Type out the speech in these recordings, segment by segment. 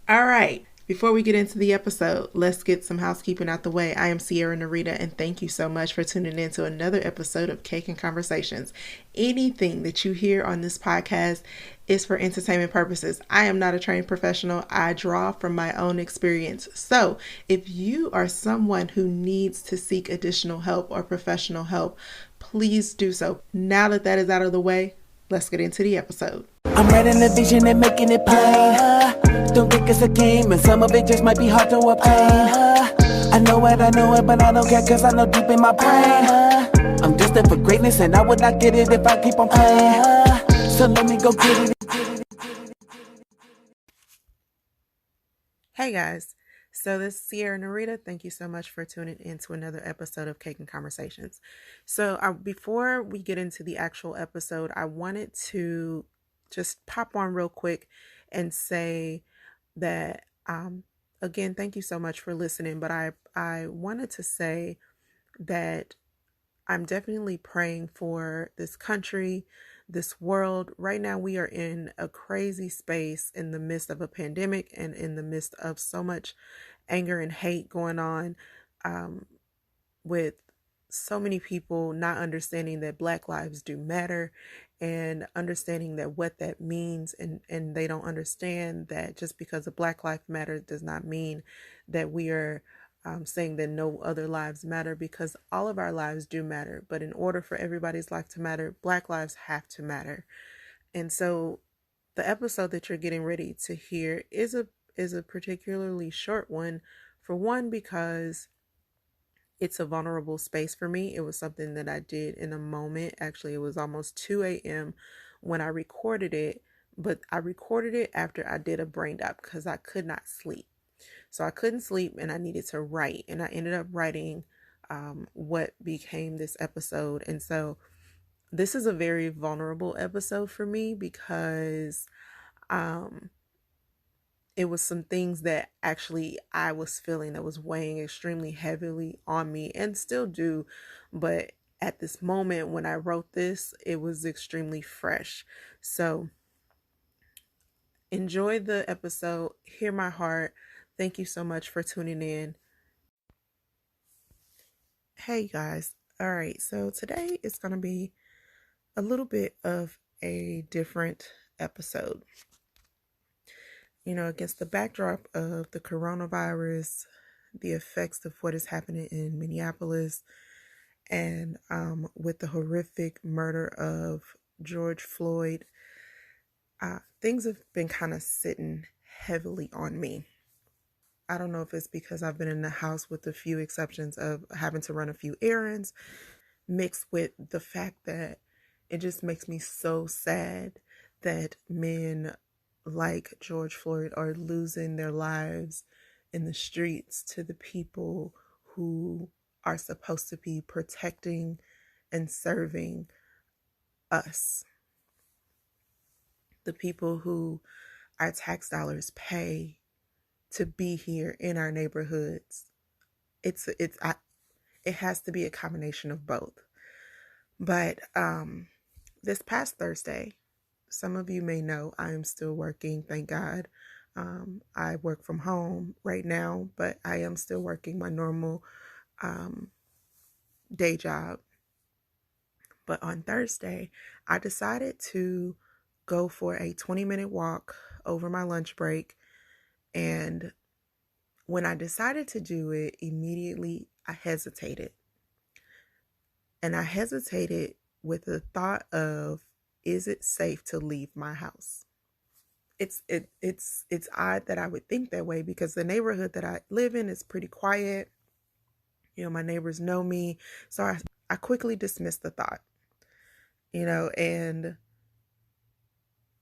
All right. Before we get into the episode, let's get some housekeeping out the way. I am CiaraNirita, and thank you so much for tuning in to another episode of Cake and Conversations. Anything that you hear on this podcast is for entertainment purposes. I am not a trained professional. I draw from my own experience. So, if you are someone who needs to seek additional help or professional help, please do so. Now that that is out of the way, let's get into the episode. I'm writing a vision and making it plain. Don't think it's a game, and some of it just might be hard to obtain. I know it, but I don't care, cause I know deep in my brain I'm destined for greatness, and I would not get it if I keep on playing. So let me go get it. Hey guys, so this is CiaraNirita. Thank you so much for tuning in to another episode of Cake and Conversations. So before we get into the actual episode, I wanted to just pop on real quick and say that, again, thank you so much for listening, but I wanted to say that I'm definitely praying for this country, this world. Right now, we are in a crazy space in the midst of a pandemic and in the midst of so much anger and hate going on, with so many people not understanding that Black lives do matter and understanding that what that means. And they don't understand that just because a Black life matters does not mean that we are saying that no other lives matter, because all of our lives do matter. But in order for everybody's life to matter, Black lives have to matter. And so the episode that you're getting ready to hear is a particularly short one. For one, because it's a vulnerable space for me. It was something that I did in a moment. Actually, it was almost 2 a.m. when I recorded it, but I recorded it after I did a brain dump because I could not sleep. So I couldn't sleep and I needed to write, and I ended up writing what became this episode. And so this is a very vulnerable episode for me because it was some things that actually I was feeling that was weighing extremely heavily on me and still do. But at this moment when I wrote this, it was extremely fresh. So enjoy the episode. Hear my heart. Thank you so much for tuning in. Hey guys. All right. So today is going to be a little bit of a different episode. Against the backdrop of the coronavirus, the effects of what is happening in Minneapolis, and with the horrific murder of George Floyd, things have been kind of sitting heavily on me. I don't know if it's because I've been in the house, with a few exceptions of having to run a few errands, mixed with the fact that it just makes me so sad that men like George Floyd are losing their lives in the streets to the people who are supposed to be protecting and serving us. The people who our tax dollars pay to be here in our neighborhoods. It has to be a combination of both. But this past Thursday, some of you may know I am still working, thank God. I work from home right now, but I am still working my normal day job. But on Thursday, I decided to go for a 20-minute walk over my lunch break. And when I decided to do it, immediately I hesitated. And I hesitated with the thought of, is it safe to leave my house? It's odd that I would think that way, because the neighborhood that I live in is pretty quiet. My neighbors know me. So I quickly dismissed the thought,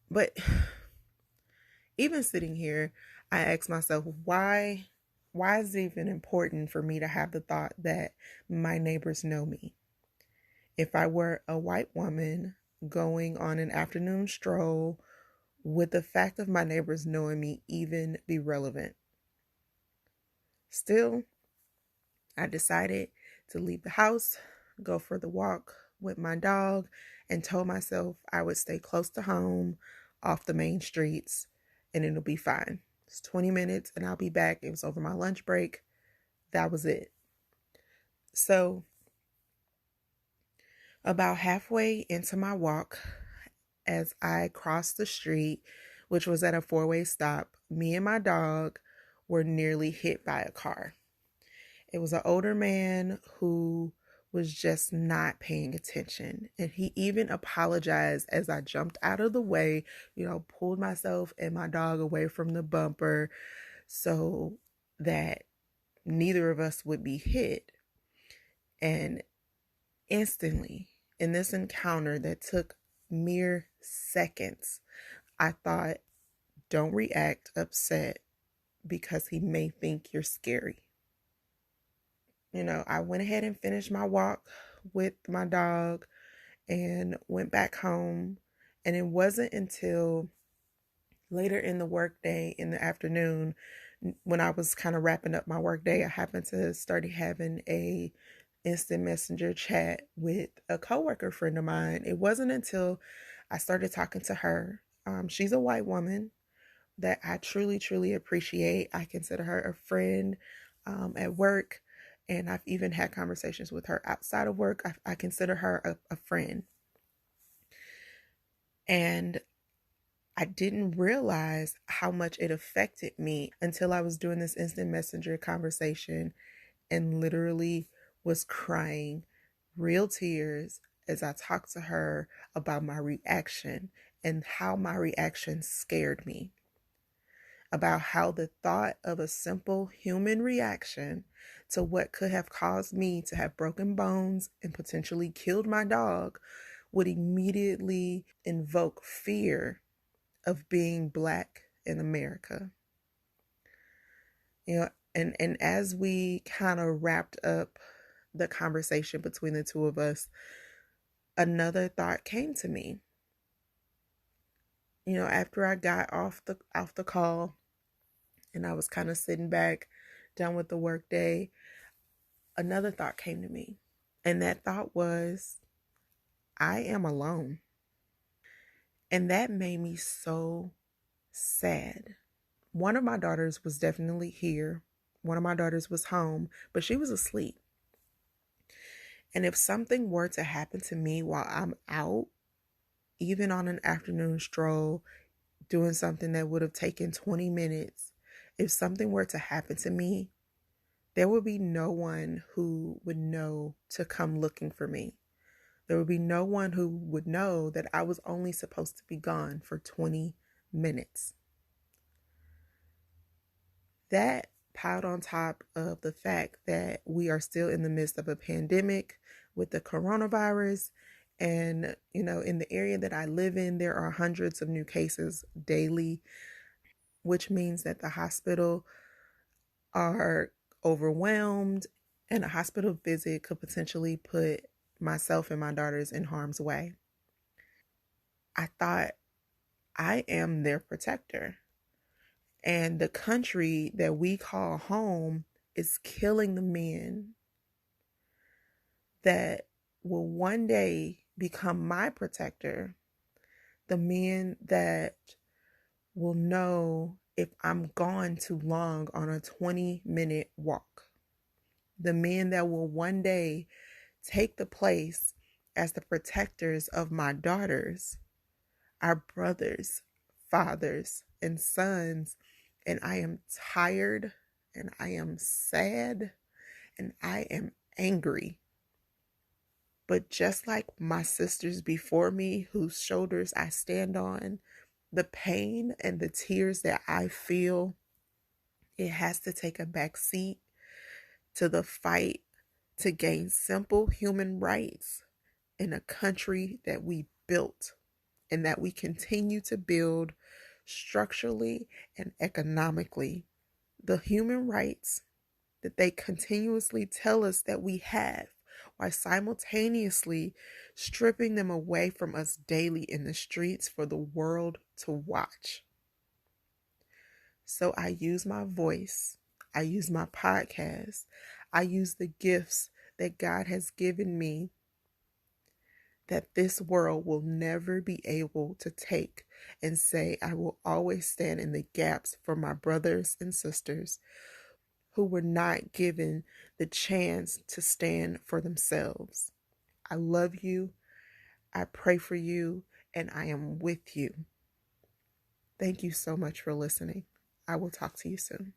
but even sitting here, I asked myself, why is it even important for me to have the thought that my neighbors know me? If I were a white woman going on an afternoon stroll, would the fact of my neighbors knowing me even be relevant? Still, I decided to leave the house, go for the walk with my dog, and told myself I would stay close to home, off the main streets, and it'll be fine. It's 20 minutes and I'll be back. It was over my lunch break. That was it. So, about halfway into my walk, as I crossed the street, which was at a four-way stop, me and my dog were nearly hit by a car. It was an older man who was just not paying attention. And he even apologized as I jumped out of the way, pulled myself and my dog away from the bumper so that neither of us would be hit. And instantly, in this encounter that took mere seconds, I thought, don't react upset because he may think you're scary. I went ahead and finished my walk with my dog and went back home. And it wasn't until later in the workday, in the afternoon, when I was kind of wrapping up my workday, I happened to start having a instant messenger chat with a coworker friend of mine. It wasn't until I started talking to her. She's a white woman that I truly, truly appreciate. I consider her a friend at work, and I've even had conversations with her outside of work. I consider her a friend. And I didn't realize how much it affected me until I was doing this instant messenger conversation and literally was crying real tears as I talked to her about my reaction and how my reaction scared me. About how the thought of a simple human reaction to what could have caused me to have broken bones and potentially killed my dog would immediately invoke fear of being Black in America. And as we kind of wrapped up the conversation between the two of us, another thought came to me. After I got off the call and I was kind of sitting back, done with the workday, another thought came to me. And that thought was, I am alone. And that made me so sad. One of my daughters was definitely here. One of my daughters was home, but she was asleep. And if something were to happen to me while I'm out, even on an afternoon stroll, doing something that would have taken 20 minutes, if something were to happen to me, there would be no one who would know to come looking for me. There would be no one who would know that I was only supposed to be gone for 20 minutes. That piled on top of the fact that we are still in the midst of a pandemic with the coronavirus. And, in the area that I live in, there are hundreds of new cases daily, which means that the hospital are overwhelmed, and a hospital visit could potentially put myself and my daughters in harm's way. I thought, I am their protector. And the country that we call home is killing the men that will one day become my protector. The men that will know if I'm gone too long on a 20-minute walk. The men that will one day take the place as the protectors of my daughters, our brothers, fathers, and sons. And I am tired, and I am sad, and I am angry. But just like my sisters before me, whose shoulders I stand on, the pain and the tears that I feel, it has to take a back seat to the fight to gain simple human rights in a country that we built and that we continue to build structurally and economically. The human rights that they continuously tell us that we have, while simultaneously stripping them away from us daily in the streets for the world to watch. So I use my voice, I use my podcast, I use the gifts that God has given me that this world will never be able to take and say, I will always stand in the gaps for my brothers and sisters who were not given the chance to stand for themselves. I love you. I pray for you, and I am with you. Thank you so much for listening. I will talk to you soon.